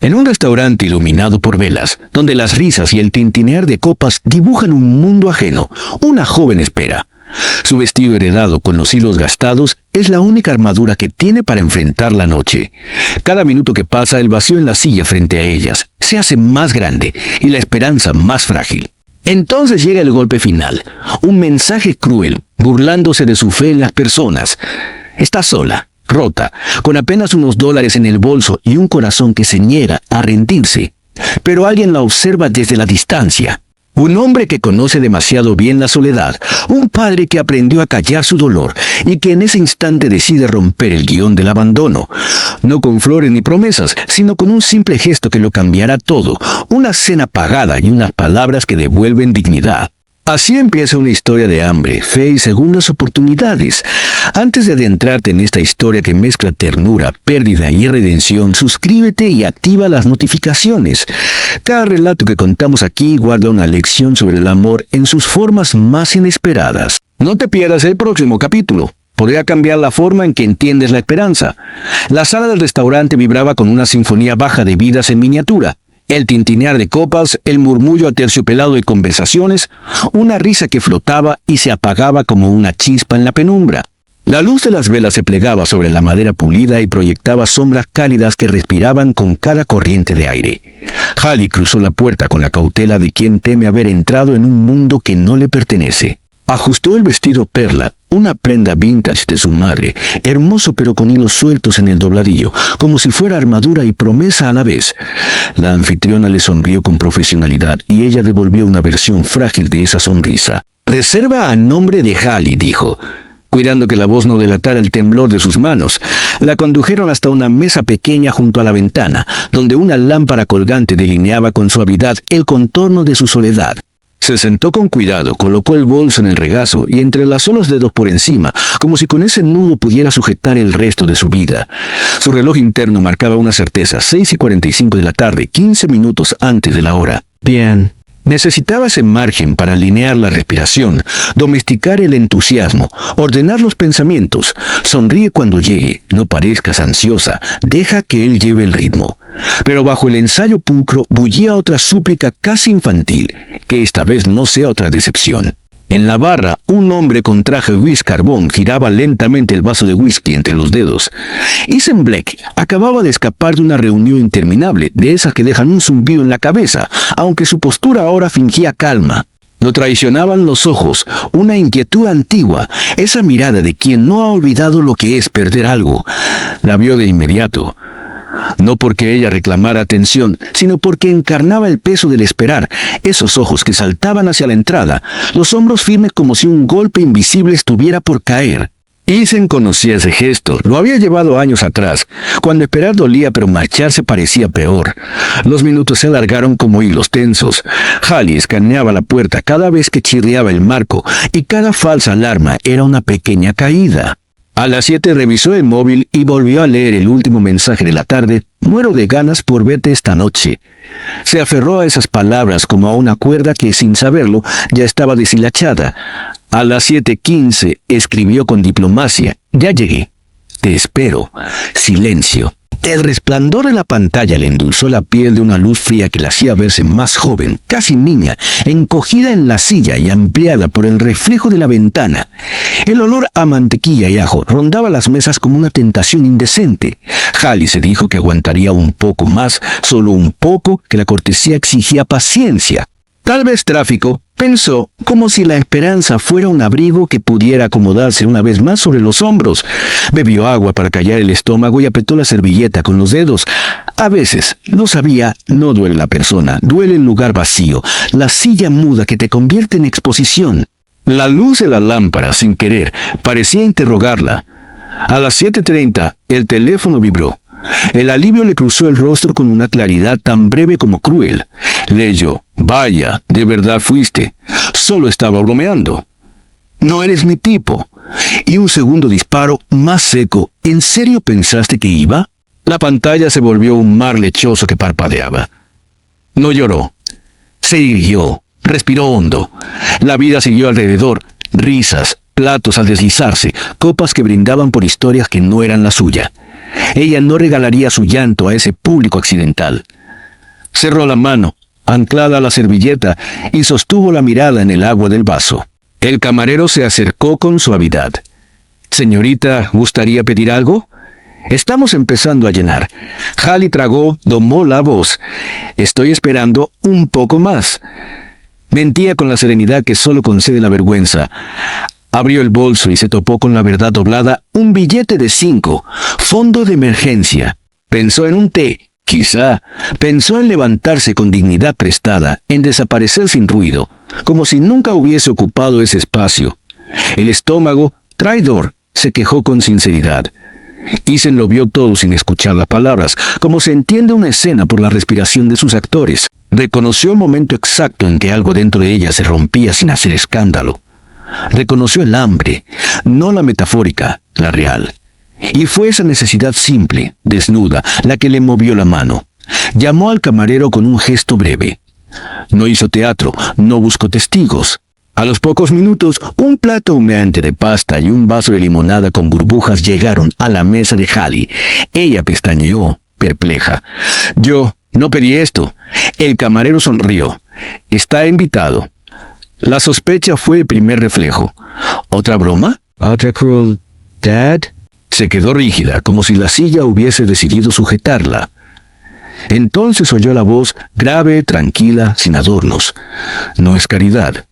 En un restaurante iluminado por velas, donde las risas y el tintinear de copas dibujan un mundo ajeno, una joven espera. Su vestido heredado con los hilos gastados es la única armadura que tiene para enfrentar la noche. Cada minuto que pasa, el vacío en la silla frente a ellas se hace más grande y la esperanza más frágil. Entonces llega el golpe final, un mensaje cruel, burlándose de su fe en las personas. Está sola, rota, con apenas unos dólares en el bolso y un corazón que se niega a rendirse. Pero alguien la observa desde la distancia. Un hombre que conoce demasiado bien la soledad, un padre que aprendió a callar su dolor y que en ese instante decide romper el guión del abandono. No con flores ni promesas, sino con un simple gesto que lo cambiará todo, una cena pagada y unas palabras que devuelven dignidad. Así empieza una historia de hambre, fe y segundas oportunidades. Antes de adentrarte en esta historia que mezcla ternura, pérdida y redención, suscríbete y activa las notificaciones. Cada relato que contamos aquí guarda una lección sobre el amor en sus formas más inesperadas. No te pierdas el próximo capítulo. Podría cambiar la forma en que entiendes la esperanza. La sala del restaurante vibraba con una sinfonía baja de vidas en miniatura. El tintinear de copas, el murmullo aterciopelado de conversaciones, una risa que flotaba y se apagaba como una chispa en la penumbra. La luz de las velas se plegaba sobre la madera pulida y proyectaba sombras cálidas que respiraban con cada corriente de aire. Hallie cruzó la puerta con la cautela de quien teme haber entrado en un mundo que no le pertenece. Ajustó el vestido perla, una prenda vintage de su madre, hermoso pero con hilos sueltos en el dobladillo, como si fuera armadura y promesa a la vez. La anfitriona le sonrió con profesionalidad y ella devolvió una versión frágil de esa sonrisa. «Reserva a nombre de Hallie», dijo, cuidando que la voz no delatara el temblor de sus manos. La condujeron hasta una mesa pequeña junto a la ventana, donde una lámpara colgante delineaba con suavidad el contorno de su soledad. Se sentó con cuidado, colocó el bolso en el regazo y entrelazó los dedos por encima, como si con ese nudo pudiera sujetar el resto de su vida. Su reloj interno marcaba una certeza, 6:45 de la tarde, 15 minutos antes de la hora. Bien. Necesitaba ese margen para alinear la respiración, domesticar el entusiasmo, ordenar los pensamientos. Sonríe cuando llegue, no parezcas ansiosa, deja que él lleve el ritmo. Pero bajo el ensayo pulcro bullía otra súplica casi infantil, que esta vez no sea otra decepción. En la barra, un hombre con traje gris carbón giraba lentamente el vaso de whisky entre los dedos. Ethan Black acababa de escapar de una reunión interminable, de esas que dejan un zumbido en la cabeza, aunque su postura ahora fingía calma. Lo traicionaban los ojos, una inquietud antigua, esa mirada de quien no ha olvidado lo que es perder algo. La vio de inmediato. No porque ella reclamara atención, sino porque encarnaba el peso del esperar, esos ojos que saltaban hacia la entrada, los hombros firmes como si un golpe invisible estuviera por caer. Ethan conocía ese gesto, lo había llevado años atrás, cuando esperar dolía pero marcharse parecía peor. Los minutos se alargaron como hilos tensos. Hallie escaneaba la puerta cada vez que chirriaba el marco, y cada falsa alarma era una pequeña caída. A las 7 revisó el móvil y volvió a leer el último mensaje de la tarde. «Muero de ganas por verte esta noche». Se aferró a esas palabras como a una cuerda que, sin saberlo, ya estaba deshilachada. A las 7:15 escribió con diplomacia. «Ya llegué. Te espero». Silencio. El resplandor de la pantalla le endulzó la piel de una luz fría que la hacía verse más joven, casi niña, encogida en la silla y ampliada por el reflejo de la ventana. El olor a mantequilla y ajo rondaba las mesas como una tentación indecente. Hallie se dijo que aguantaría un poco más, solo un poco, que la cortesía exigía paciencia. Tal vez tráfico, pensó, como si la esperanza fuera un abrigo que pudiera acomodarse una vez más sobre los hombros. Bebió agua para callar el estómago y apretó la servilleta con los dedos. A veces, lo sabía, no duele la persona, duele el lugar vacío, la silla muda que te convierte en exposición. La luz de la lámpara, sin querer, parecía interrogarla. A las 7:30, el teléfono vibró. El alivio le cruzó el rostro con una claridad tan breve como cruel. Leyó: «Vaya, de verdad fuiste. Solo estaba bromeando. No eres mi tipo». Y un segundo disparo, más seco. «¿En serio pensaste que iba?». La pantalla se volvió un mar lechoso que parpadeaba. No lloró. Se irguió. Respiró hondo. La vida siguió alrededor. Risas, platos al deslizarse, copas que brindaban por historias que no eran la suya. Ella no regalaría su llanto a ese público accidental. Cerró la mano, anclada a la servilleta, y sostuvo la mirada en el agua del vaso. El camarero se acercó con suavidad. «Señorita, ¿gustaría pedir algo?» «Estamos empezando a llenar». Hallie tragó, domó la voz. «Estoy esperando un poco más». Mentía con la serenidad que solo concede la vergüenza. Abrió el bolso y se topó con la verdad doblada, un billete de 5, fondo de emergencia. Pensó en un té, quizá. Pensó en levantarse con dignidad prestada, en desaparecer sin ruido, como si nunca hubiese ocupado ese espacio. El estómago, traidor, se quejó con sinceridad. Ethan lo vio todo sin escuchar las palabras, como se entiende una escena por la respiración de sus actores. Reconoció el momento exacto en que algo dentro de ella se rompía sin hacer escándalo. Reconoció el hambre, no la metafórica, la real. Y fue esa necesidad simple, desnuda, la que le movió la mano. Llamó al camarero con un gesto breve. No hizo teatro, no buscó testigos. A los pocos minutos, un plato humeante de pasta y un vaso de limonada con burbujas llegaron a la mesa de Hallie. Ella pestañeó, perpleja. «Yo no pedí esto». El camarero sonrió. «Está invitado». La sospecha fue el primer reflejo. ¿Otra broma? ¿Otra crueldad? Se quedó rígida, como si la silla hubiese decidido sujetarla. Entonces oyó la voz, grave, tranquila, sin adornos. «No es caridad.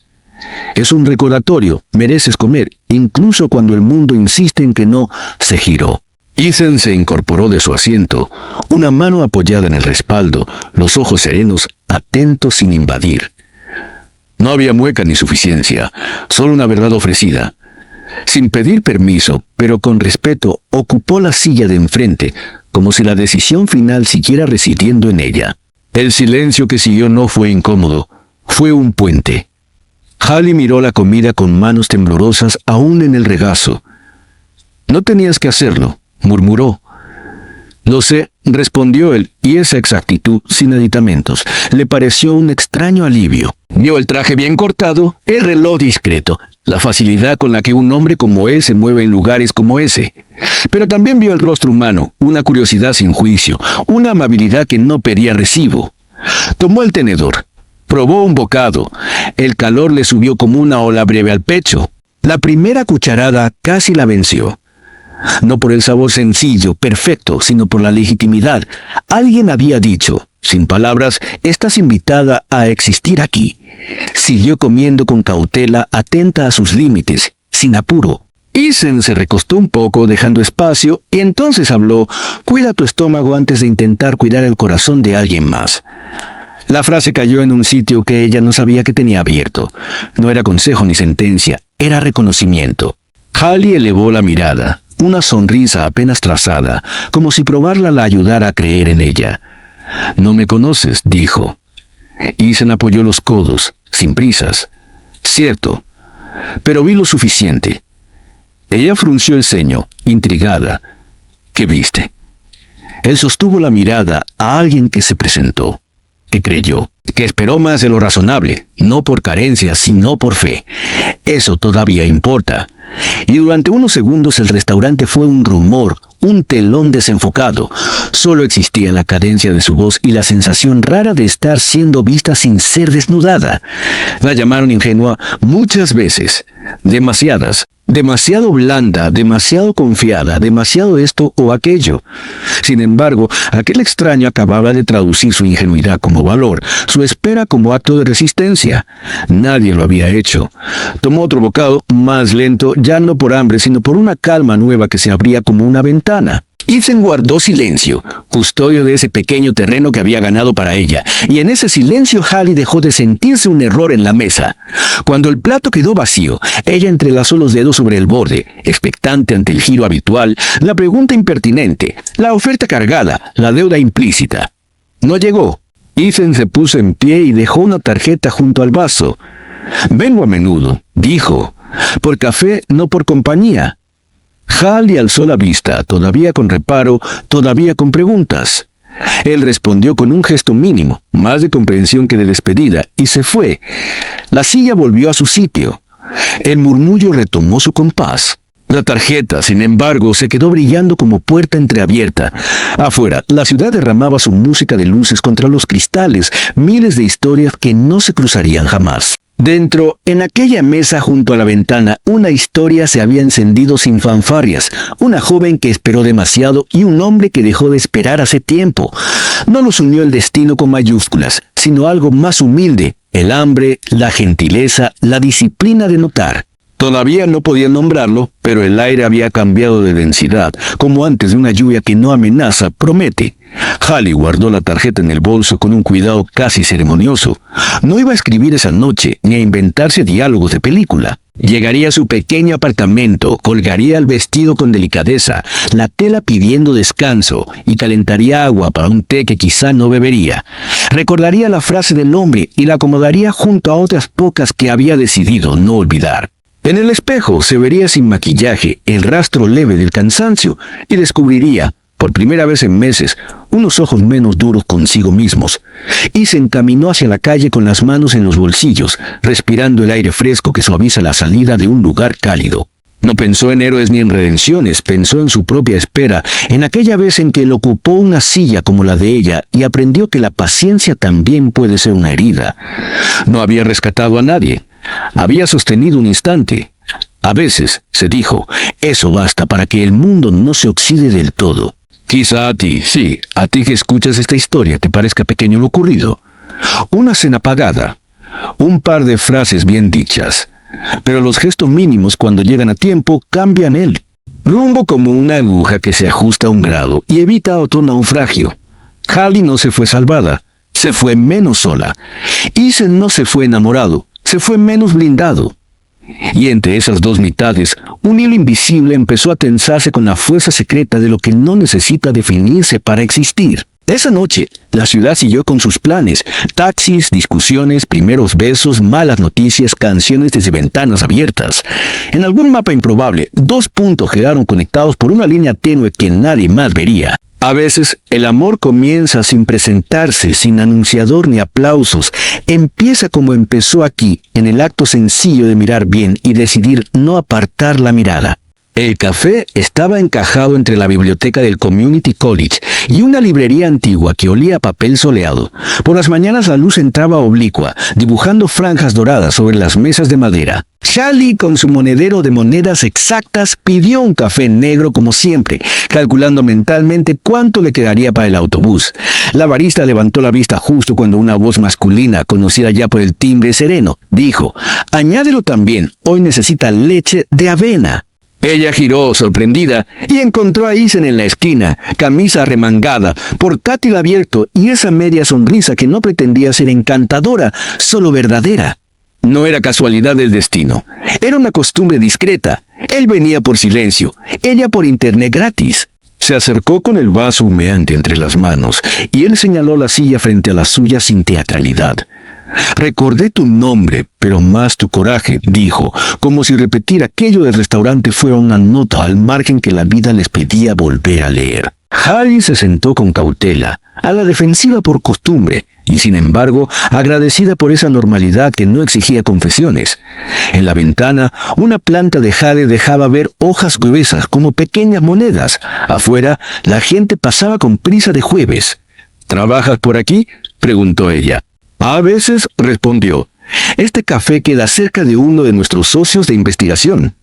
Es un recordatorio. Mereces comer, incluso cuando el mundo insiste en que no». Se giró. Ethan se incorporó de su asiento, una mano apoyada en el respaldo, los ojos serenos, atentos sin invadir. No había mueca ni suficiencia, solo una verdad ofrecida. Sin pedir permiso, pero con respeto, ocupó la silla de enfrente, como si la decisión final siguiera residiendo en ella. El silencio que siguió no fue incómodo, fue un puente. Hallie miró la comida con manos temblorosas aún en el regazo. «No tenías que hacerlo», murmuró. «Lo sé», respondió él, y esa exactitud, sin aditamentos, le pareció un extraño alivio. Vio el traje bien cortado, el reloj discreto, la facilidad con la que un hombre como él se mueve en lugares como ese. Pero también vio el rostro humano, una curiosidad sin juicio, una amabilidad que no pedía recibo. Tomó el tenedor, probó un bocado. El calor le subió como una ola breve al pecho. La primera cucharada casi la venció. No por el sabor sencillo, perfecto, sino por la legitimidad. Alguien había dicho, sin palabras, «Estás invitada a existir aquí». Siguió comiendo con cautela, atenta a sus límites, sin apuro. Ethan se recostó un poco, dejando espacio, y entonces habló: «Cuida tu estómago antes de intentar cuidar el corazón de alguien más». La frase cayó en un sitio que ella no sabía que tenía abierto. No era consejo ni sentencia, era reconocimiento. Hallie elevó la mirada, una sonrisa apenas trazada, como si probarla la ayudara a creer en ella. «No me conoces», dijo. Ethan apoyó los codos, sin prisas. «Cierto, pero vi lo suficiente». Ella frunció el ceño, intrigada. «¿Qué viste?» Él sostuvo la mirada a alguien que se presentó, que creyó, que esperó más de lo razonable, no por carencia, sino por fe. Eso todavía importa. Y durante unos segundos el restaurante fue un rumor, un telón desenfocado. Solo existía la cadencia de su voz y la sensación rara de estar siendo vista sin ser desnudada. La llamaron ingenua muchas veces, demasiadas. Demasiado blanda, demasiado confiada, demasiado esto o aquello. Sin embargo, aquel extraño acababa de traducir su ingenuidad como valor, su espera como acto de resistencia. Nadie lo había hecho. Tomó otro bocado, más lento, ya no por hambre, sino por una calma nueva que se abría como una ventana. Ethan guardó silencio, custodio de ese pequeño terreno que había ganado para ella, y en ese silencio Hallie dejó de sentirse un error en la mesa. Cuando el plato quedó vacío, ella entrelazó los dedos sobre el borde, expectante ante el giro habitual, la pregunta impertinente, la oferta cargada, la deuda implícita. No llegó. Ethan se puso en pie y dejó una tarjeta junto al vaso. «Vengo a menudo», dijo, «por café, no por compañía». Hallie alzó la vista, todavía con reparo, todavía con preguntas. Él respondió con un gesto mínimo, más de comprensión que de despedida, y se fue. La silla volvió a su sitio. El murmullo retomó su compás. La tarjeta, sin embargo, se quedó brillando como puerta entreabierta. Afuera, la ciudad derramaba su música de luces contra los cristales, miles de historias que no se cruzarían jamás. Dentro, en aquella mesa junto a la ventana, una historia se había encendido sin fanfarrias. Una joven que esperó demasiado y un hombre que dejó de esperar hace tiempo. No los unió el destino con mayúsculas, sino algo más humilde: el hambre, la gentileza, la disciplina de notar. Todavía no podía nombrarlo, pero el aire había cambiado de densidad, como antes de una lluvia que no amenaza, promete. Hallie guardó la tarjeta en el bolso con un cuidado casi ceremonioso. No iba a escribir esa noche, ni a inventarse diálogos de película. Llegaría a su pequeño apartamento, colgaría el vestido con delicadeza, la tela pidiendo descanso, y calentaría agua para un té que quizá no bebería. Recordaría la frase del hombre y la acomodaría junto a otras pocas que había decidido no olvidar. En el espejo se vería sin maquillaje el rastro leve del cansancio y descubriría, por primera vez en meses, unos ojos menos duros consigo mismos. Y se encaminó hacia la calle con las manos en los bolsillos, respirando el aire fresco que suaviza la salida de un lugar cálido. No pensó en héroes ni en redenciones, pensó en su propia espera, en aquella vez en que él ocupó una silla como la de ella y aprendió que la paciencia también puede ser una herida. No había rescatado a nadie. Había sostenido un instante. A veces, se dijo, eso basta para que el mundo no se oxide del todo. Quizá a ti, sí, a ti que escuchas esta historia te parezca pequeño lo ocurrido. Una cena pagada, un par de frases bien dichas, pero los gestos mínimos cuando llegan a tiempo cambian él. Rumbo como una aguja que se ajusta a un grado y evita otro naufragio. Hallie no se fue salvada, se fue menos sola. Ethan no se fue enamorado, se fue menos blindado. Y entre esas dos mitades, un hilo invisible empezó a tensarse con la fuerza secreta de lo que no necesita definirse para existir. Esa noche, la ciudad siguió con sus planes: taxis, discusiones, primeros besos, malas noticias, canciones desde ventanas abiertas. En algún mapa improbable, 2 puntos quedaron conectados por una línea tenue que nadie más vería. A veces, el amor comienza sin presentarse, sin anunciador ni aplausos. Empieza como empezó aquí, en el acto sencillo de mirar bien y decidir no apartar la mirada. El café estaba encajado entre la biblioteca del Community College y una librería antigua que olía a papel soleado. Por las mañanas la luz entraba oblicua, dibujando franjas doradas sobre las mesas de madera. Hallie, con su monedero de monedas exactas, pidió un café negro como siempre, calculando mentalmente cuánto le quedaría para el autobús. La barista levantó la vista justo cuando una voz masculina, conocida ya por el timbre sereno, dijo: «Añádelo también, hoy necesita leche de avena». Ella giró, sorprendida, y encontró a Ethan en la esquina, camisa arremangada, portátil abierto y esa media sonrisa que no pretendía ser encantadora, solo verdadera. No era casualidad del destino, era una costumbre discreta. Él venía por silencio, ella por internet gratis. Se acercó con el vaso humeante entre las manos, y él señaló la silla frente a la suya sin teatralidad. «Recordé tu nombre, pero más tu coraje», dijo, como si repetir aquello del restaurante fuera una nota al margen que la vida les pedía volver a leer. Hallie se sentó con cautela, a la defensiva por costumbre, y sin embargo, agradecida por esa normalidad que no exigía confesiones. En la ventana, una planta de jade dejaba ver hojas gruesas como pequeñas monedas. Afuera, la gente pasaba con prisa de jueves. «¿Trabajas por aquí?», preguntó ella. «A veces», respondió. «Este café queda cerca de uno de nuestros socios de investigación».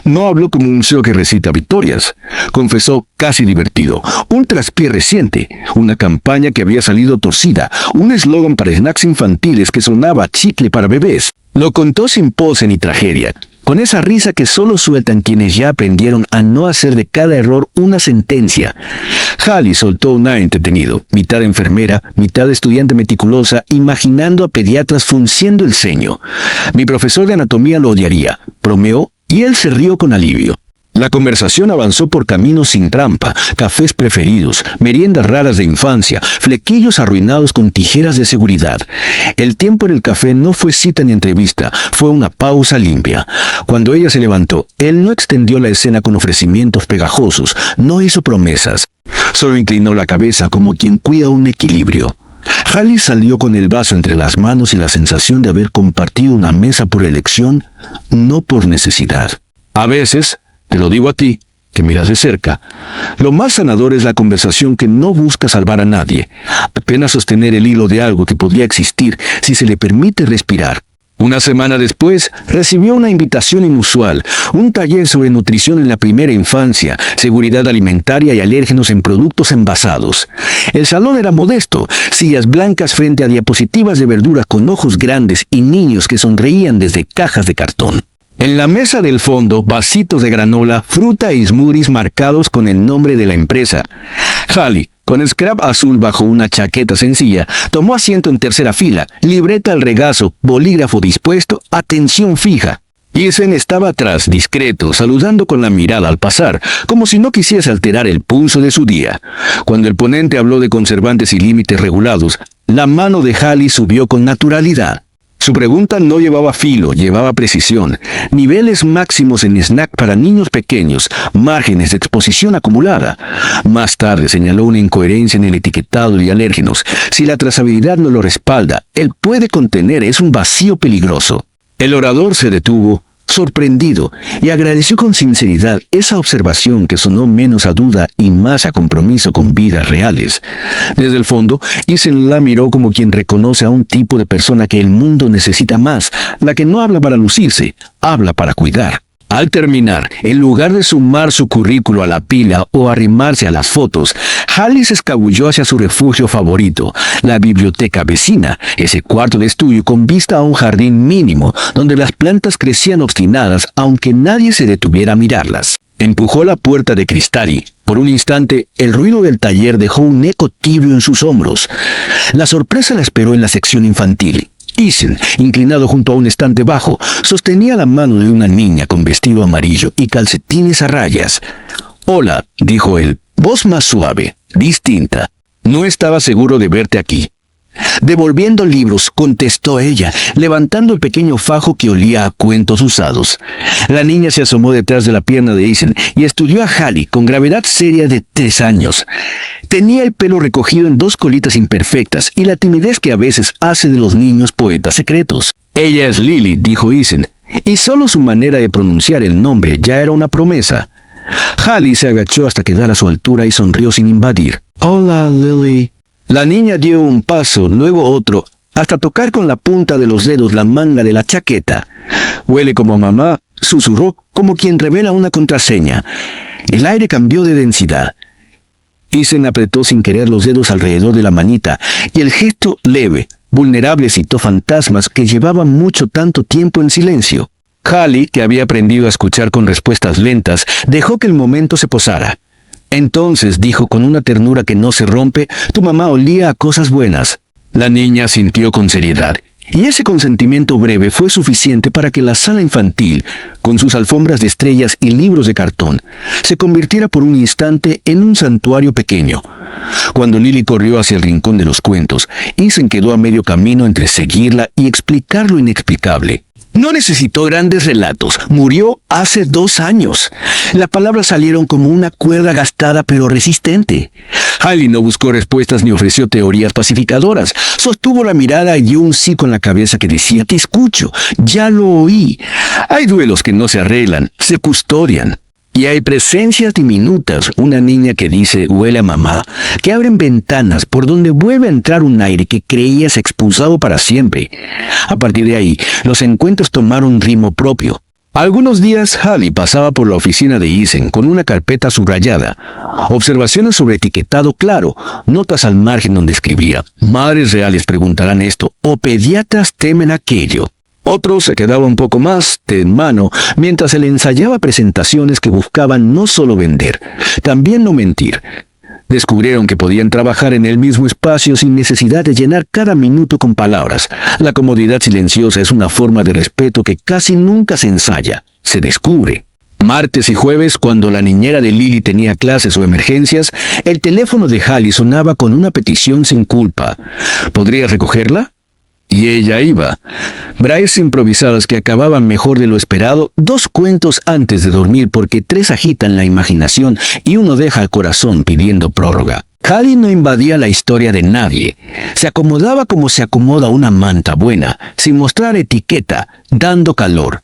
No habló como un CEO que recita victorias. Confesó, casi divertido, un traspié reciente, una campaña que había salido torcida, un eslogan para snacks infantiles que sonaba a chicle para bebés. Lo contó sin pose ni tragedia, con esa risa que solo sueltan quienes ya aprendieron a no hacer de cada error una sentencia. Hallie soltó un aire entretenido, mitad enfermera, mitad estudiante meticulosa, imaginando a pediatras frunciendo el ceño. «Mi profesor de anatomía lo odiaría», bromeó, y él se rió con alivio. La conversación avanzó por caminos sin trampa, cafés preferidos, meriendas raras de infancia, flequillos arruinados con tijeras de seguridad. El tiempo en el café no fue cita ni entrevista, fue una pausa limpia. Cuando ella se levantó, él no extendió la escena con ofrecimientos pegajosos, no hizo promesas. Solo inclinó la cabeza como quien cuida un equilibrio. Hallie salió con el vaso entre las manos y la sensación de haber compartido una mesa por elección, no por necesidad. A veces, Te lo digo a ti, que miras de cerca. Lo más sanador es la conversación que no busca salvar a nadie, apenas sostener el hilo de algo que podría existir si se le permite respirar. Una semana después, recibió una invitación inusual, un taller sobre nutrición en la primera infancia, seguridad alimentaria y alérgenos en productos envasados. El salón era modesto, sillas blancas frente a diapositivas de verdura con ojos grandes y niños que sonreían desde cajas de cartón. En la mesa del fondo, vasitos de granola, fruta y smoothies marcados con el nombre de la empresa. Hallie, con scrap azul bajo una chaqueta sencilla, tomó asiento en tercera fila, libreta al regazo, bolígrafo dispuesto, atención fija. Ethan estaba atrás, discreto, saludando con la mirada al pasar, como si no quisiese alterar el pulso de su día. Cuando el ponente habló de conservantes y límites regulados, la mano de Hallie subió con naturalidad. Su pregunta no llevaba filo, llevaba precisión. Niveles máximos en snack para niños pequeños, márgenes de exposición acumulada. Más tarde señaló una incoherencia en el etiquetado de alérgenos. Si la trazabilidad no lo respalda, el puede contener es un vacío peligroso. El orador se detuvo, sorprendido, y agradeció con sinceridad esa observación que sonó menos a duda y más a compromiso con vidas reales. Desde el fondo, Ethan la miró como quien reconoce a un tipo de persona que el mundo necesita más, la que no habla para lucirse, habla para cuidar. Al terminar, en lugar de sumar su currículo a la pila o arrimarse a las fotos, Hallie se escabulló hacia su refugio favorito, la biblioteca vecina, ese cuarto de estudio con vista a un jardín mínimo, donde las plantas crecían obstinadas aunque nadie se detuviera a mirarlas. Empujó la puerta de cristal y, por un instante, el ruido del taller dejó un eco tibio en sus hombros. La sorpresa la esperó en la sección infantil. Ethan, inclinado junto a un estante bajo, sostenía la mano de una niña con vestido amarillo y calcetines a rayas. «Hola», dijo él, voz más suave, distinta. «No estaba seguro de verte aquí». «Devolviendo libros», contestó ella, levantando el pequeño fajo que olía a cuentos usados. La niña se asomó detrás de la pierna de Ethan y estudió a Hallie con gravedad seria de 3 años. Tenía el pelo recogido en 2 colitas imperfectas y la timidez que a veces hace de los niños poetas secretos. «Ella es Lily», dijo Ethan, y solo su manera de pronunciar el nombre ya era una promesa. Hallie se agachó hasta quedar a su altura y sonrió sin invadir. «Hola, Lily». La niña dio un paso, luego otro, hasta tocar con la punta de los dedos la manga de la chaqueta. «Huele como mamá», susurró, como quien revela una contraseña. El aire cambió de densidad. Ethan apretó sin querer los dedos alrededor de la manita, y el gesto leve, vulnerable citó fantasmas que llevaban tanto tiempo en silencio. Hallie, que había aprendido a escuchar con respuestas lentas, dejó que el momento se posara. «Entonces», dijo con una ternura que no se rompe, «tu mamá olía a cosas buenas». La niña sintió con seriedad, y ese consentimiento breve fue suficiente para que la sala infantil, con sus alfombras de estrellas y libros de cartón, se convirtiera por un instante en un santuario pequeño. Cuando Lily corrió hacia el rincón de los cuentos, Ethan quedó a medio camino entre seguirla y explicar lo inexplicable. No necesitó grandes relatos. Murió hace 2 años. Las palabras salieron como una cuerda gastada pero resistente. Hallie no buscó respuestas ni ofreció teorías pacificadoras. Sostuvo la mirada y dio un sí con la cabeza que decía: «Te escucho, ya lo oí». Hay duelos que no se arreglan, se custodian. Y hay presencias diminutas, una niña que dice «huele a mamá», que abren ventanas por donde vuelve a entrar un aire que creías expulsado para siempre. A partir de ahí, los encuentros tomaron un ritmo propio. Algunos días Hallie pasaba por la oficina de Ethan con una carpeta subrayada, observaciones sobre etiquetado claro, notas al margen donde escribía «Madres reales preguntarán esto» o «Pediatras temen aquello». Otros se quedaba un poco más de en mano mientras él ensayaba presentaciones que buscaban no solo vender, también no mentir. Descubrieron que podían trabajar en el mismo espacio sin necesidad de llenar cada minuto con palabras. La comodidad silenciosa es una forma de respeto que casi nunca se ensaya, se descubre. Martes y jueves, cuando la niñera de Lily tenía clases o emergencias, el teléfono de Hallie sonaba con una petición sin culpa. ¿Podría recogerla? Y ella iba. Braes improvisadas que acababan mejor de lo esperado, 2 cuentos antes de dormir porque 3 agitan la imaginación y uno deja el corazón pidiendo prórroga. Hallie no invadía la historia de nadie. Se acomodaba como se acomoda una manta buena, sin mostrar etiqueta, dando calor.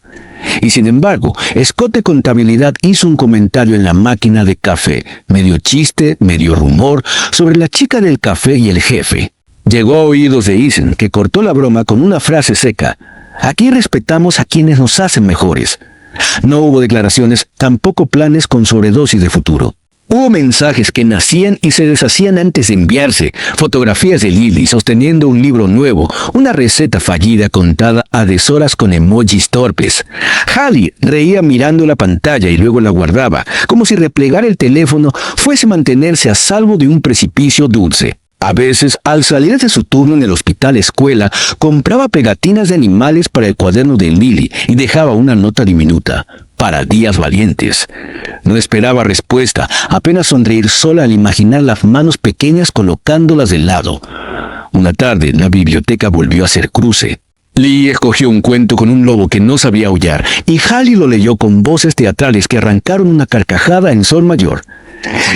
Y sin embargo, Scott de Contabilidad hizo un comentario en la máquina de café, medio chiste, medio rumor, sobre la chica del café y el jefe. Llegó a oídos de Eason, que cortó la broma con una frase seca. Aquí respetamos a quienes nos hacen mejores. No hubo declaraciones, tampoco planes con sobredosis de futuro. Hubo mensajes que nacían y se deshacían antes de enviarse, fotografías de Lily sosteniendo un libro nuevo, una receta fallida contada a deshoras con emojis torpes. Hallie reía mirando la pantalla y luego la guardaba, como si replegar el teléfono fuese mantenerse a salvo de un precipicio dulce. A veces, al salir de su turno en el hospital escuela, compraba pegatinas de animales para el cuaderno de Lily y dejaba una nota diminuta. Para días valientes. No esperaba respuesta, apenas sonreír sola al imaginar las manos pequeñas colocándolas de lado. Una tarde, la biblioteca volvió a ser cruce. Lee escogió un cuento con un lobo que no sabía aullar, y Hallie lo leyó con voces teatrales que arrancaron una carcajada en sol mayor.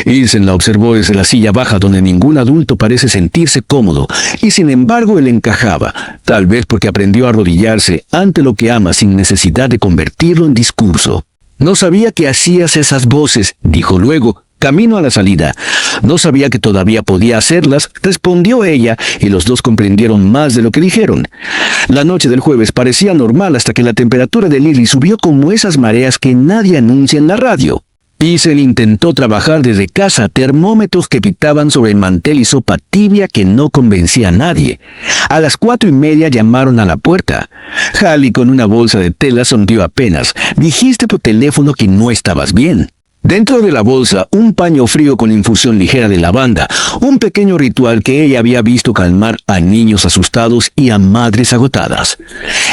Eason la observó desde la silla baja donde ningún adulto parece sentirse cómodo, y sin embargo él encajaba, tal vez porque aprendió a arrodillarse ante lo que ama sin necesidad de convertirlo en discurso. No sabía que hacías esas voces, dijo luego, camino a la salida. No sabía que todavía podía hacerlas, respondió ella, y los dos comprendieron más de lo que dijeron. La noche del jueves parecía normal hasta que la temperatura de Lily subió como esas mareas que nadie anuncia en la radio. Eason intentó trabajar desde casa, termómetros que pitaban sobre el mantel y sopa tibia que no convencía a nadie. A las 4:30 llamaron a la puerta. Hallie, con una bolsa de tela, sonrió apenas. Dijiste por teléfono que no estabas bien. Dentro de la bolsa, un paño frío con infusión ligera de lavanda, un pequeño ritual que ella había visto calmar a niños asustados y a madres agotadas.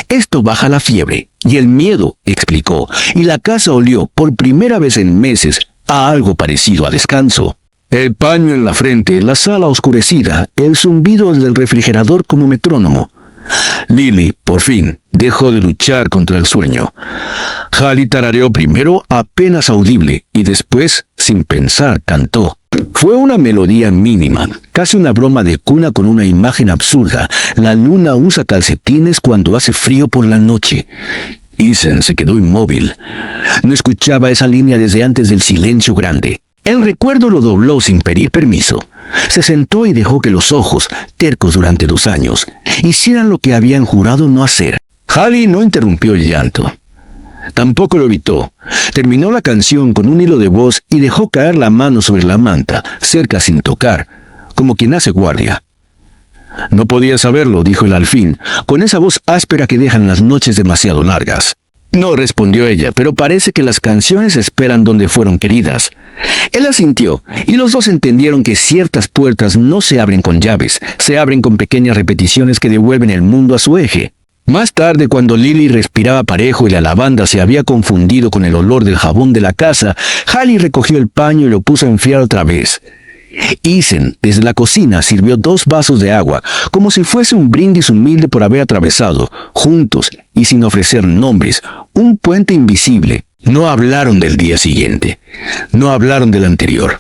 Esto baja la fiebre y el miedo, explicó, y la casa olió, por primera vez en meses, a algo parecido a descanso. El paño en la frente, la sala oscurecida, el zumbido del refrigerador como metrónomo. Lily, por fin, dejó de luchar contra el sueño. Hallie tarareó primero apenas audible y después, sin pensar, cantó. Fue una melodía mínima, casi una broma de cuna con una imagen absurda. La luna usa calcetines cuando hace frío por la noche. Eason se quedó inmóvil. No escuchaba esa línea desde antes del silencio grande. El recuerdo lo dobló sin pedir permiso. Se sentó y dejó que los ojos, tercos durante 2 años, hicieran lo que habían jurado no hacer. Hallie no interrumpió el llanto. Tampoco lo evitó. Terminó la canción con un hilo de voz y dejó caer la mano sobre la manta, cerca sin tocar, como quien hace guardia. No podía saberlo, dijo él al fin, con esa voz áspera que dejan las noches demasiado largas. No, respondió ella, pero parece que las canciones esperan donde fueron queridas. Él asintió, y los dos entendieron que ciertas puertas no se abren con llaves, se abren con pequeñas repeticiones que devuelven el mundo a su eje. Más tarde, cuando Lily respiraba parejo y la lavanda se había confundido con el olor del jabón de la casa, Hallie recogió el paño y lo puso a enfriar otra vez. Eason, desde la cocina, sirvió 2 vasos de agua, como si fuese un brindis humilde por haber atravesado, juntos y sin ofrecer nombres, un puente invisible. No hablaron del día siguiente. No hablaron del anterior.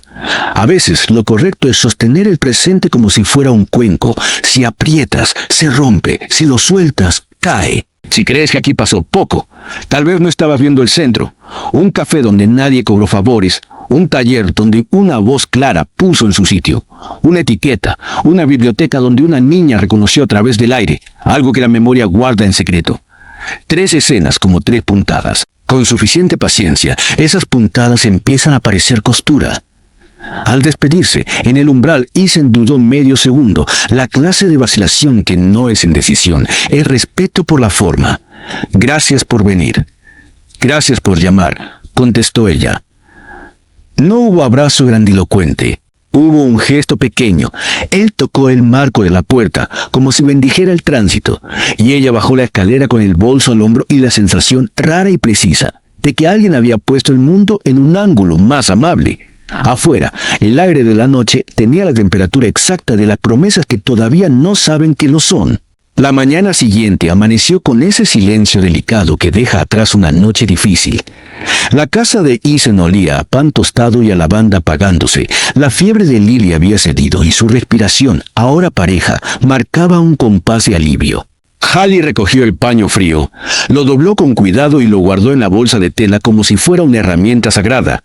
A veces lo correcto es sostener el presente como si fuera un cuenco. Si aprietas, se rompe. Si lo sueltas, cae. Si crees que aquí pasó poco, tal vez no estabas viendo el centro. Un café donde nadie cobró favores. Un taller donde una voz clara puso en su sitio. Una etiqueta. Una biblioteca donde una niña reconoció a través del aire. Algo que la memoria guarda en secreto. 3 escenas como 3 puntadas. Con suficiente paciencia, esas puntadas empiezan a parecer costura. Al despedirse, en el umbral, Eason dudó medio segundo. La clase de vacilación que no es indecisión, es respeto por la forma. Gracias por venir. Gracias por llamar, contestó ella. No hubo abrazo grandilocuente. Hubo un gesto pequeño. Él tocó el marco de la puerta, como si bendijera el tránsito, y ella bajó la escalera con el bolso al hombro y la sensación rara y precisa de que alguien había puesto el mundo en un ángulo más amable. Afuera, el aire de la noche tenía la temperatura exacta de las promesas que todavía no saben que lo son. La mañana siguiente amaneció con ese silencio delicado que deja atrás una noche difícil. La casa de Ethan olía a pan tostado y a lavanda apagándose. La fiebre de Lily había cedido y su respiración, ahora pareja, marcaba un compás de alivio. Hallie recogió el paño frío, lo dobló con cuidado y lo guardó en la bolsa de tela como si fuera una herramienta sagrada.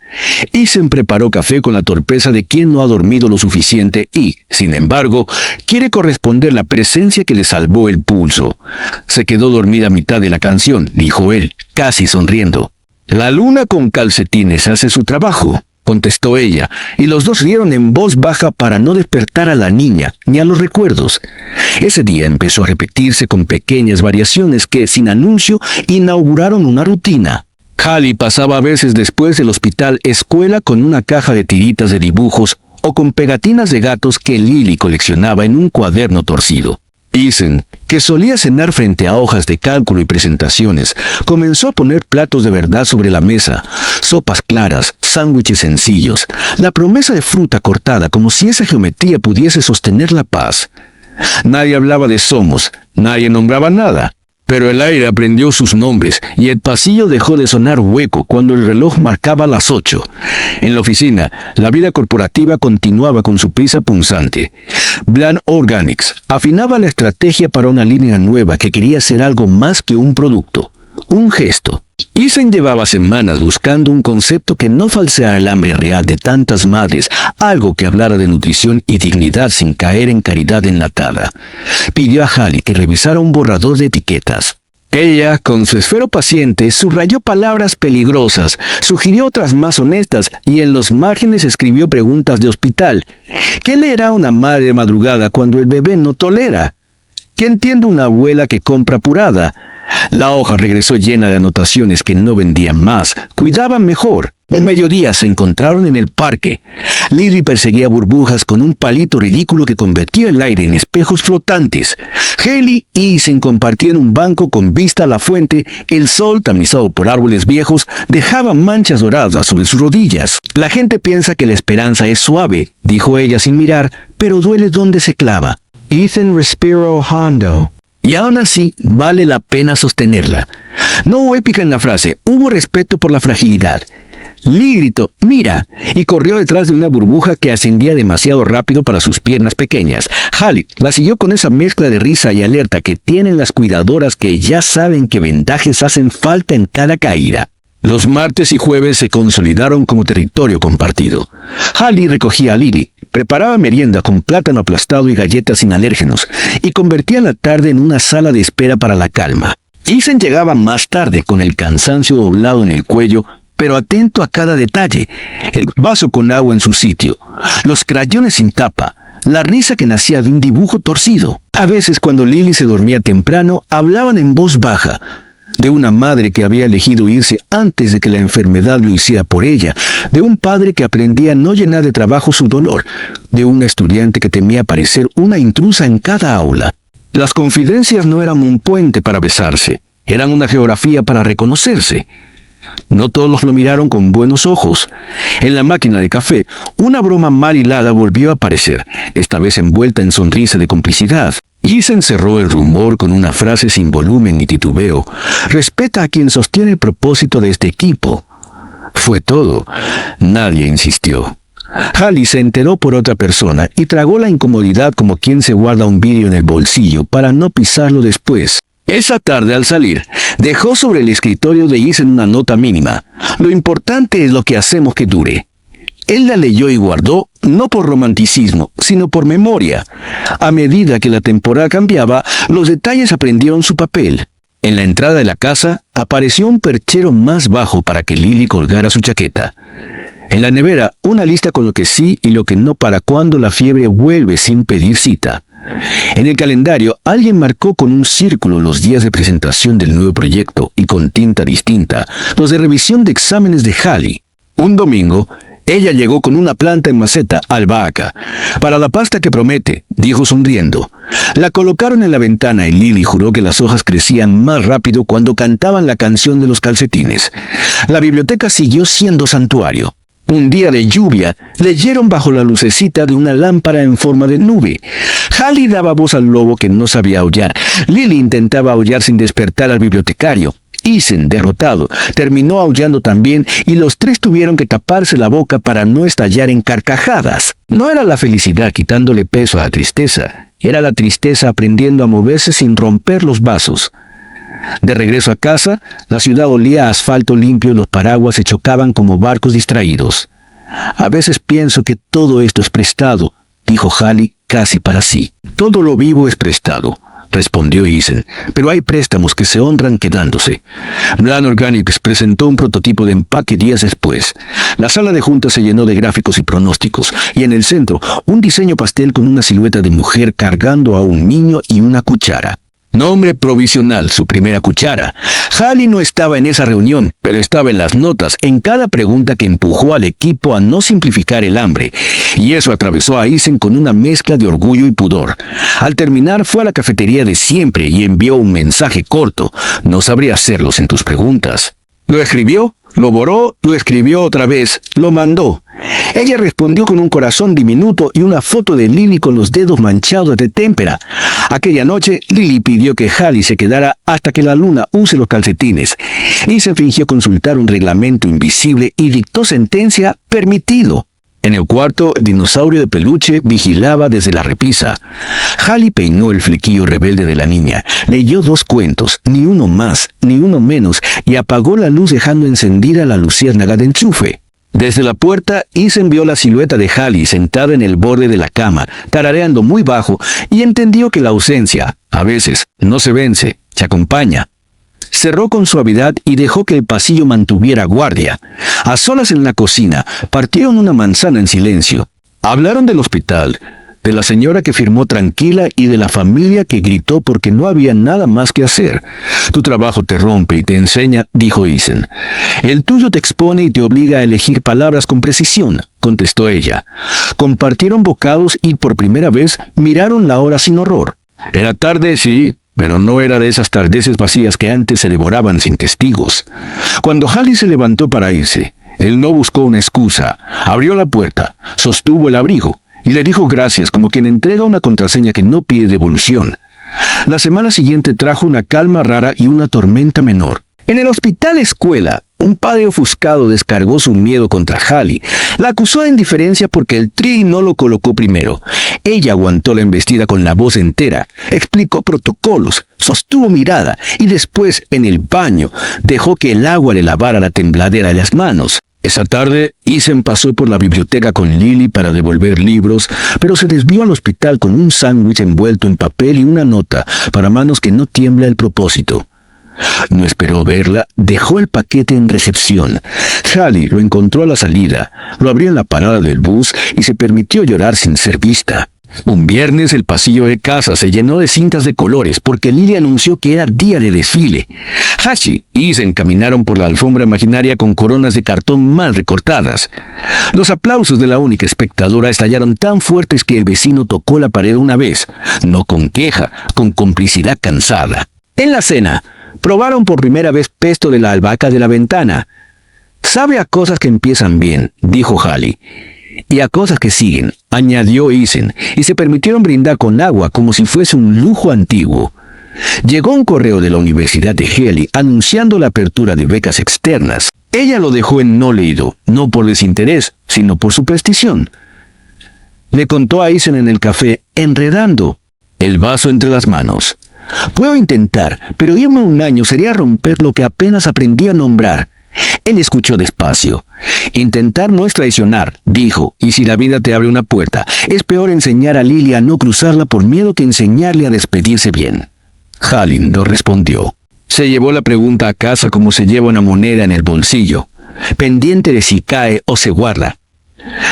Ethan preparó café con la torpeza de quien no ha dormido lo suficiente y, sin embargo, quiere corresponder la presencia que le salvó el pulso. Se quedó dormida a mitad de la canción, dijo él, casi sonriendo. La luna con calcetines hace su trabajo, contestó ella, y los dos rieron en voz baja para no despertar a la niña ni a los recuerdos. Ese día empezó a repetirse con pequeñas variaciones que, sin anuncio, inauguraron una rutina. Hallie pasaba a veces después del hospital escuela con una caja de tiritas de dibujos o con pegatinas de gatos que Lily coleccionaba en un cuaderno torcido. Ethan, que solía cenar frente a hojas de cálculo y presentaciones, comenzó a poner platos de verdad sobre la mesa, sopas claras, sándwiches sencillos, la promesa de fruta cortada como si esa geometría pudiese sostener la paz. Nadie hablaba de Somos, nadie nombraba nada, pero el aire aprendió sus nombres y el pasillo dejó de sonar hueco cuando el reloj marcaba las 8. En la oficina, la vida corporativa continuaba con su prisa punzante. Bland Organics afinaba la estrategia para una línea nueva que quería ser algo más que un producto, un gesto. Ethan llevaba semanas buscando un concepto que no falseara el hambre real de tantas madres, algo que hablara de nutrición y dignidad sin caer en caridad enlatada. Pidió a Hallie que revisara un borrador de etiquetas. Ella, con su esfero paciente, subrayó palabras peligrosas, sugirió otras más honestas y en los márgenes escribió preguntas de hospital. ¿Qué leerá una madre de madrugada cuando el bebé no tolera? ¿Qué entiende una abuela que compra apurada? La hoja regresó llena de anotaciones que no vendían más, cuidaban mejor. El mediodía se encontraron en el parque. Lily perseguía burbujas con un palito ridículo que convertía el aire en espejos flotantes. Hallie y Ethan compartían un banco con vista a la fuente. El sol, tamizado por árboles viejos, dejaba manchas doradas sobre sus rodillas. La gente piensa que la esperanza es suave, dijo ella sin mirar, pero duele donde se clava. Ethan respiró hondo. Y aún así, vale la pena sostenerla. No hubo épica en la frase, hubo respeto por la fragilidad. Lee gritó, ¡mira!, y corrió detrás de una burbuja que ascendía demasiado rápido para sus piernas pequeñas. Hallie la siguió con esa mezcla de risa y alerta que tienen las cuidadoras que ya saben que vendajes hacen falta en cada caída. Los martes y jueves se consolidaron como territorio compartido. Hallie recogía a Lily, preparaba merienda con plátano aplastado y galletas sin alérgenos, y convertía la tarde en una sala de espera para la calma. Ethan llegaba más tarde con el cansancio doblado en el cuello, pero atento a cada detalle. El vaso con agua en su sitio, los crayones sin tapa, la risa que nacía de un dibujo torcido. A veces cuando Lily se dormía temprano, hablaban en voz baja, de una madre que había elegido irse antes de que la enfermedad lo hiciera por ella, de un padre que aprendía a no llenar de trabajo su dolor, de una estudiante que temía parecer una intrusa en cada aula. Las confidencias no eran un puente para besarse, eran una geografía para reconocerse. No todos lo miraron con buenos ojos. En la máquina de café, una broma mal hilada volvió a aparecer, esta vez envuelta en sonrisa de complicidad. Y se encerró el rumor con una frase sin volumen ni titubeo. Respeta a quien sostiene el propósito de este equipo. Fue todo. Nadie insistió. Hallie se enteró por otra persona y tragó la incomodidad como quien se guarda un vidrio en el bolsillo para no pisarlo después. Esa tarde al salir, dejó sobre el escritorio de Ethan una nota mínima. Lo importante es lo que hacemos que dure. Él la leyó y guardó, no por romanticismo, sino por memoria. A medida que la temporada cambiaba, los detalles aprendieron su papel. En la entrada de la casa, apareció un perchero más bajo para que Lily colgara su chaqueta. En la nevera, una lista con lo que sí y lo que no para cuando la fiebre vuelve sin pedir cita. En el calendario, alguien marcó con un círculo los días de presentación del nuevo proyecto y con tinta distinta, los de revisión de exámenes de Hallie. Un domingo, ella llegó con una planta en maceta, albahaca. Para la pasta que promete, dijo sonriendo. La colocaron en la ventana y Lily juró que las hojas crecían más rápido cuando cantaban la canción de los calcetines. La biblioteca siguió siendo santuario. Un día de lluvia, leyeron bajo la lucecita de una lámpara en forma de nube. Hallie daba voz al lobo que no sabía aullar. Lily intentaba aullar sin despertar al bibliotecario. Ethan, derrotado, terminó aullando también y los tres tuvieron que taparse la boca para no estallar en carcajadas. No era la felicidad quitándole peso a la tristeza, era la tristeza aprendiendo a moverse sin romper los vasos. De regreso a casa, la ciudad olía a asfalto limpio y los paraguas se chocaban como barcos distraídos. A veces pienso que todo esto es prestado, dijo Hallie casi para sí. Todo lo vivo es prestado, respondió Ethan, pero hay préstamos que se honran quedándose. Bland Organics presentó un prototipo de empaque días después. La sala de juntas se llenó de gráficos y pronósticos, y en el centro, un diseño pastel con una silueta de mujer cargando a un niño y una cuchara. Nombre provisional, su primera cuchara. Hallie no estaba en esa reunión, pero estaba en las notas, en cada pregunta que empujó al equipo a no simplificar el hambre. Y eso atravesó a Ethan con una mezcla de orgullo y pudor. Al terminar fue a la cafetería de siempre y envió un mensaje corto. No sabría hacerlos en tus preguntas. ¿Lo escribió? Lo borró, lo escribió otra vez, lo mandó. Ella respondió con un corazón diminuto y una foto de Lily con los dedos manchados de témpera. Aquella noche, Lily pidió que Hallie se quedara hasta que la luna use los calcetines. Y se fingió consultar un reglamento invisible y dictó sentencia permitido. En el cuarto, el dinosaurio de peluche vigilaba desde la repisa. Hallie peinó el flequillo rebelde de la niña, leyó 2 cuentos, ni uno más, ni uno menos, y apagó la luz dejando encendida la luciérnaga de enchufe. Desde la puerta, Ethan vio la silueta de Hallie sentada en el borde de la cama, tarareando muy bajo, y entendió que la ausencia, a veces, no se vence, se acompaña. Cerró con suavidad y dejó que el pasillo mantuviera guardia. A solas en la cocina, partieron una manzana en silencio. Hablaron del hospital, de la señora que firmó tranquila y de la familia que gritó porque no había nada más que hacer. Tu trabajo te rompe y te enseña, dijo Ethan. El tuyo te expone y te obliga a elegir palabras con precisión, contestó ella. Compartieron bocados y por primera vez miraron la hora sin horror. Era tarde, sí, pero no era de esas tardeces vacías que antes se devoraban sin testigos. Cuando Hallie se levantó para irse, él no buscó una excusa. Abrió la puerta, sostuvo el abrigo y le dijo gracias como quien entrega una contraseña que no pide devolución. La semana siguiente trajo una calma rara y una tormenta menor. En el hospital escuela, un padre ofuscado descargó su miedo contra Hallie. La acusó de indiferencia porque el tri no lo colocó primero. Ella aguantó la embestida con la voz entera, explicó protocolos, sostuvo mirada y después, en el baño, dejó que el agua le lavara la tembladera de las manos. Esa tarde, Ethan pasó por la biblioteca con Lily para devolver libros, pero se desvió al hospital con un sándwich envuelto en papel y una nota para manos que no tiembla el propósito. No esperó verla, dejó el paquete en recepción. Hallie lo encontró a la salida, lo abrió en la parada del bus y se permitió llorar sin ser vista. Un viernes el pasillo de casa se llenó de cintas de colores porque Lily anunció que era día de desfile. Hashi y Ethan caminaron por la alfombra imaginaria con coronas de cartón mal recortadas. Los aplausos de la única espectadora estallaron tan fuertes que el vecino tocó la pared una vez, no con queja, con complicidad cansada. En la cena, probaron por primera vez pesto de la albahaca de la ventana. Sabe a cosas que empiezan bien, dijo Hallie. Y a cosas que siguen, añadió Ethan, y se permitieron brindar con agua como si fuese un lujo antiguo. Llegó un correo de la Universidad de Hallie anunciando la apertura de becas externas. Ella lo dejó en no leído, no por desinterés, sino por superstición. Le contó a Ethan en el café, enredando el vaso entre las manos. Puedo intentar, pero irme un año sería romper lo que apenas aprendí a nombrar. Él escuchó despacio. Intentar no es traicionar, dijo, y si la vida te abre una puerta, es peor enseñar a Lily a no cruzarla por miedo que enseñarle a despedirse bien. Hallie no respondió. Se llevó la pregunta a casa como se lleva una moneda en el bolsillo, pendiente de si cae o se guarda.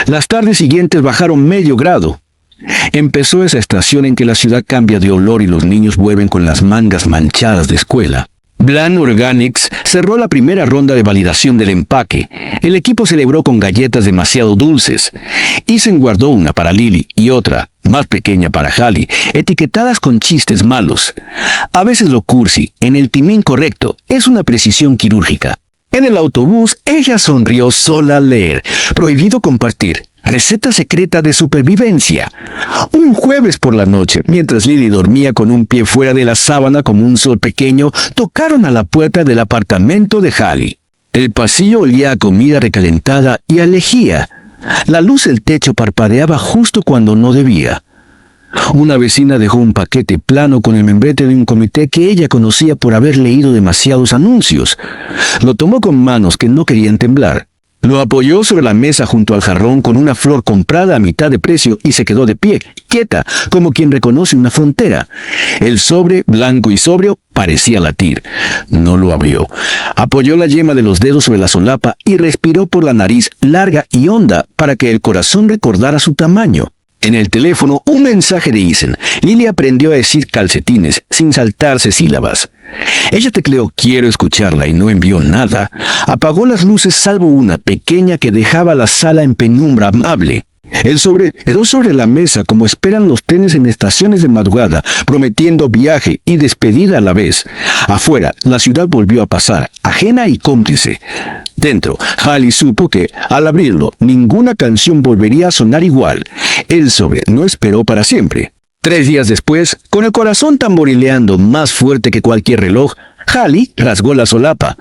Las tardes siguientes bajaron medio grado. Empezó esa estación en que la ciudad cambia de olor y los niños vuelven con las mangas manchadas de escuela. Bland Organics cerró la primera ronda de validación del empaque. El equipo celebró con galletas demasiado dulces. Ethan guardó una para Lily y otra, más pequeña para Hallie, etiquetadas con chistes malos. A veces lo cursi, en el timing correcto, es una precisión quirúrgica. En el autobús, ella sonrió sola al leer. Prohibido compartir. Receta secreta de supervivencia. Un jueves por la noche, mientras Lily dormía con un pie fuera de la sábana como un sol pequeño, tocaron a la puerta del apartamento de Hallie. El pasillo olía a comida recalentada y a lejía. La luz del techo parpadeaba justo cuando no debía. Una vecina dejó un paquete plano con el membrete de un comité que ella conocía por haber leído demasiados anuncios. Lo tomó con manos que no querían temblar. Lo apoyó sobre la mesa junto al jarrón con una flor comprada a mitad de precio y se quedó de pie, quieta, como quien reconoce una frontera. El sobre, blanco y sobrio, parecía latir. No lo abrió. Apoyó la yema de los dedos sobre la solapa y respiró por la nariz larga y honda para que el corazón recordara su tamaño. En el teléfono, un mensaje de Ethan. Lily aprendió a decir calcetines, sin saltarse sílabas. Ella tecleó quiero escucharla y no envió nada. Apagó las luces salvo una pequeña que dejaba la sala en penumbra amable. El sobre quedó sobre la mesa como esperan los trenes en estaciones de madrugada, prometiendo viaje y despedida a la vez. Afuera, la ciudad volvió a pasar, ajena y cómplice. Dentro, Hallie supo que, al abrirlo, ninguna canción volvería a sonar igual. El sobre no esperó para siempre. 3 días después, con el corazón tamborileando más fuerte que cualquier reloj, Hallie rasgó la solapa.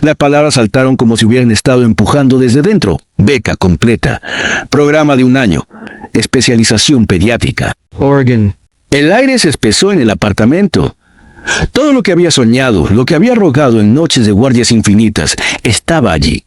Las palabras saltaron como si hubieran estado empujando desde dentro. Beca completa. Programa de 1 año. Especialización pediátrica. Oregon. El aire se espesó en el apartamento. Todo lo que había soñado, lo que había rogado en noches de guardias infinitas, estaba allí.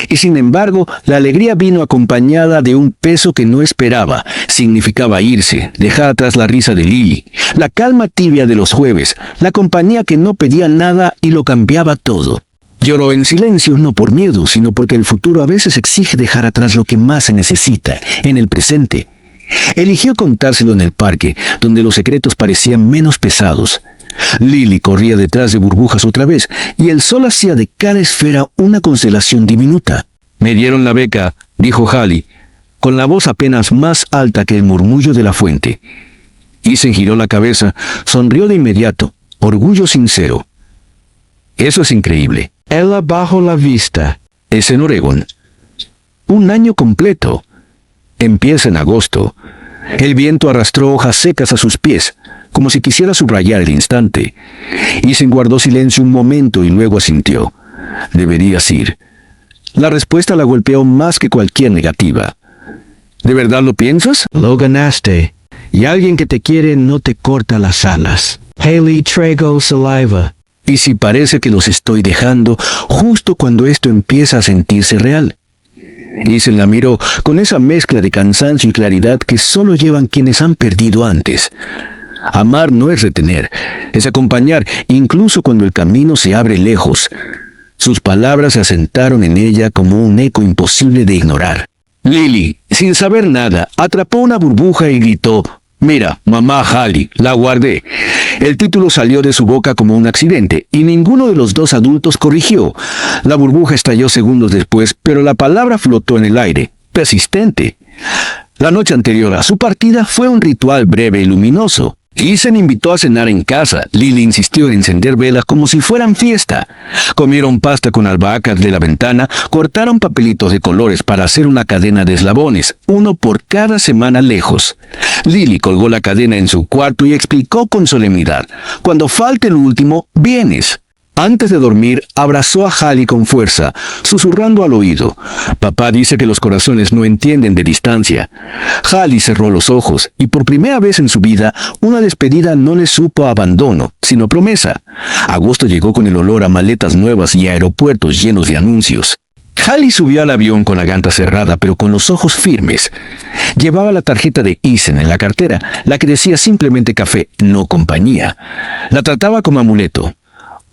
Y sin embargo, la alegría vino acompañada de un peso que no esperaba. Significaba irse, dejar atrás la risa de Lily, la calma tibia de los jueves, la compañía que no pedía nada y lo cambiaba todo. Lloró en silencio, no por miedo, sino porque el futuro a veces exige dejar atrás lo que más se necesita, en el presente. Eligió contárselo en el parque, donde los secretos parecían menos pesados. Lily corría detrás de burbujas otra vez, y el sol hacía de cada esfera una constelación diminuta. «Me dieron la beca», dijo Hallie, con la voz apenas más alta que el murmullo de la fuente. Ethan giró la cabeza, sonrió de inmediato, orgullo sincero. «Eso es increíble». Ella bajo la vista. «Es en Oregón. 1 año completo. Empieza en agosto». El viento arrastró hojas secas a sus pies, como si quisiera subrayar el instante. Ethan guardó silencio un momento y luego asintió. «Deberías ir». La respuesta la golpeó más que cualquier negativa. «¿De verdad lo piensas?» Lo ganaste. Y alguien que te quiere no te corta las alas. Haley Trago Saliva. «¿Y si parece que los estoy dejando justo cuando esto empieza a sentirse real?» Ethan la miró con esa mezcla de cansancio y claridad que solo llevan quienes han perdido antes. Amar no es retener, es acompañar, incluso cuando el camino se abre lejos. Sus palabras se asentaron en ella como un eco imposible de ignorar. Lily, sin saber nada, atrapó una burbuja y gritó: «Mira, mamá Hallie, la guardé». El título salió de su boca como un accidente, y ninguno de los 2 adultos corrigió. La burbuja estalló segundos después, pero la palabra flotó en el aire, persistente. La noche anterior a su partida fue un ritual breve y luminoso. Ethan invitó a cenar en casa. Lily insistió en encender velas como si fueran fiesta. Comieron pasta con albahacas de la ventana, cortaron papelitos de colores para hacer una cadena de eslabones, uno por cada semana lejos. Lily colgó la cadena en su cuarto y explicó con solemnidad: «Cuando falte el último, vienes». Antes de dormir, abrazó a Hallie con fuerza, susurrando al oído: «Papá dice que los corazones no entienden de distancia». Hallie cerró los ojos, y por primera vez en su vida, una despedida no le supo a abandono, sino promesa. Agosto llegó con el olor a maletas nuevas y aeropuertos llenos de anuncios. Hallie subió al avión con la garganta cerrada, pero con los ojos firmes. Llevaba la tarjeta de Ethan en la cartera, la que decía simplemente café, no compañía. La trataba como amuleto.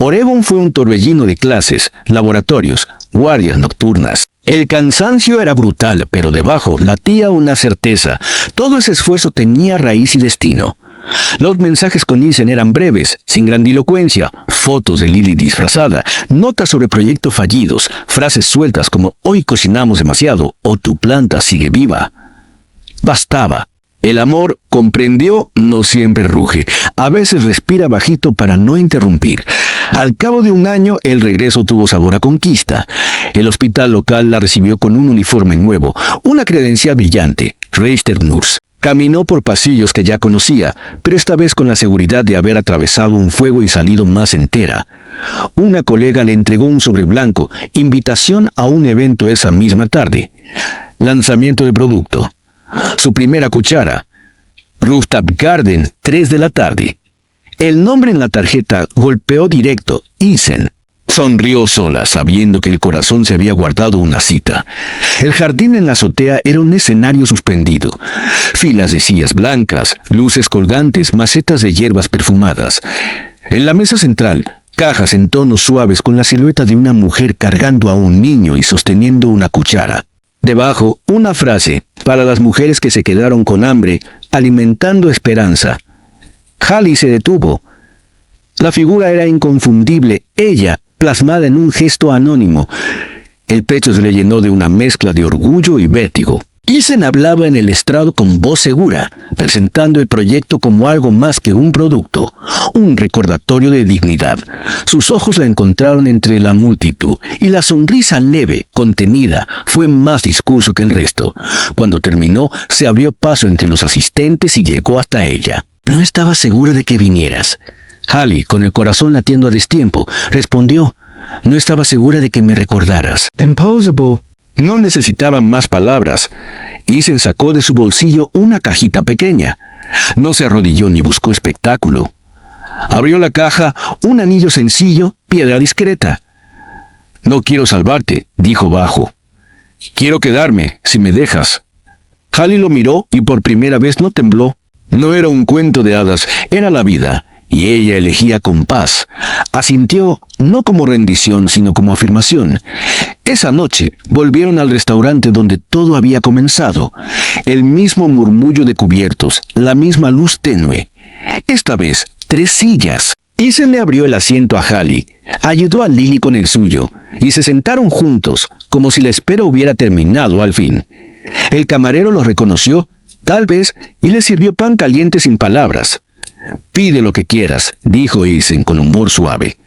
Oregón fue un torbellino de clases, laboratorios, guardias nocturnas. El cansancio era brutal, pero debajo latía una certeza. Todo ese esfuerzo tenía raíz y destino. Los mensajes con Ethan eran breves, sin grandilocuencia, fotos de Lily disfrazada, notas sobre proyectos fallidos, frases sueltas como «hoy cocinamos demasiado» o «tu planta sigue viva». Bastaba. El amor, comprendió, no siempre ruge. A veces respira bajito para no interrumpir. Al cabo de un año, el regreso tuvo sabor a conquista. El hospital local la recibió con un uniforme nuevo, una credencial brillante, Register Nurse. Caminó por pasillos que ya conocía, pero esta vez con la seguridad de haber atravesado un fuego y salido más entera. Una colega le entregó un sobre blanco, invitación a un evento esa misma tarde. Lanzamiento de producto. Su primera cuchara. Rooftop Garden, 3 de la tarde. El nombre en la tarjeta golpeó directo, Isen. Sonrió sola, sabiendo que el corazón se había guardado una cita. El jardín en la azotea era un escenario suspendido. Filas de sillas blancas, luces colgantes, macetas de hierbas perfumadas. En la mesa central, cajas en tonos suaves con la silueta de una mujer cargando a un niño y sosteniendo una cuchara. Debajo, una frase para las mujeres que se quedaron con hambre, alimentando esperanza. Hallie se detuvo. La figura era inconfundible, ella, plasmada en un gesto anónimo. El pecho se le llenó de una mezcla de orgullo y vértigo. Isen hablaba en el estrado con voz segura, presentando el proyecto como algo más que un producto, un recordatorio de dignidad. Sus ojos la encontraron entre la multitud, y la sonrisa leve, contenida, fue más discurso que el resto. Cuando terminó, se abrió paso entre los asistentes y llegó hasta ella. No estaba segura de que vinieras. Hallie, con el corazón latiendo a destiempo, respondió, no estaba segura de que me recordaras. Impossible. No necesitaban más palabras. Isen sacó de su bolsillo una cajita pequeña. No se arrodilló ni buscó espectáculo. Abrió la caja, un anillo sencillo, piedra discreta. No quiero salvarte, dijo bajo. Quiero quedarme, si me dejas. Hallie lo miró y por primera vez no tembló. No era un cuento de hadas, era la vida. Y ella elegía con paz. Asintió, no como rendición, sino como afirmación. Esa noche volvieron al restaurante donde todo había comenzado. El mismo murmullo de cubiertos, la misma luz tenue. Esta vez, 3 sillas. Isen le abrió el asiento a Hallie, ayudó a Lily con el suyo, y se sentaron juntos, como si la espera hubiera terminado al fin. El camarero los reconoció, tal vez, y les sirvió pan caliente sin palabras. Pide lo que quieras, dijo Isen con humor suave.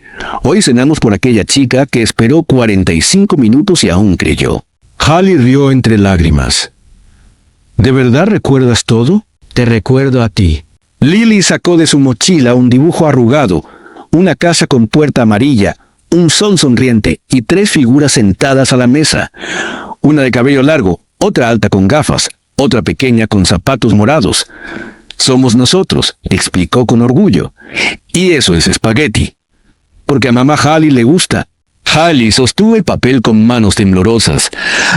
Hoy cenamos por aquella chica que esperó 45 minutos y aún creyó. Hallie rió entre lágrimas. ¿De verdad recuerdas todo? Te recuerdo a ti. Lily sacó de su mochila un dibujo arrugado, una casa con puerta amarilla, un sol sonriente y 3 figuras sentadas a la mesa. Una de cabello largo, otra alta con gafas, otra pequeña con zapatos morados. Somos nosotros, explicó con orgullo. Y eso es espagueti. Porque a mamá Hallie le gusta. Hallie sostuvo el papel con manos temblorosas.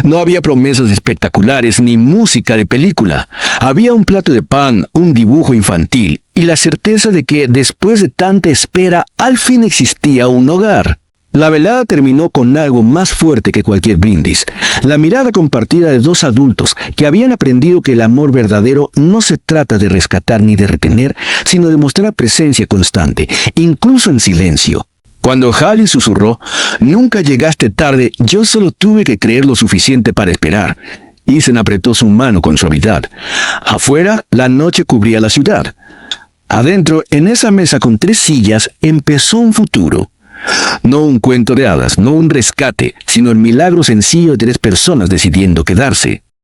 No había promesas espectaculares ni música de película. Había un plato de pan, un dibujo infantil y la certeza de que después de tanta espera al fin existía un hogar. La velada terminó con algo más fuerte que cualquier brindis. La mirada compartida de 2 adultos que habían aprendido que el amor verdadero no se trata de rescatar ni de retener, sino de mostrar presencia constante, incluso en silencio. Cuando Hallie susurró, «Nunca llegaste tarde, yo solo tuve que creer lo suficiente para esperar». Isen apretó su mano con suavidad. Afuera, la noche cubría la ciudad. Adentro, en esa mesa con 3 sillas, empezó un futuro. No un cuento de hadas, no un rescate, sino el milagro sencillo de 3 personas decidiendo quedarse.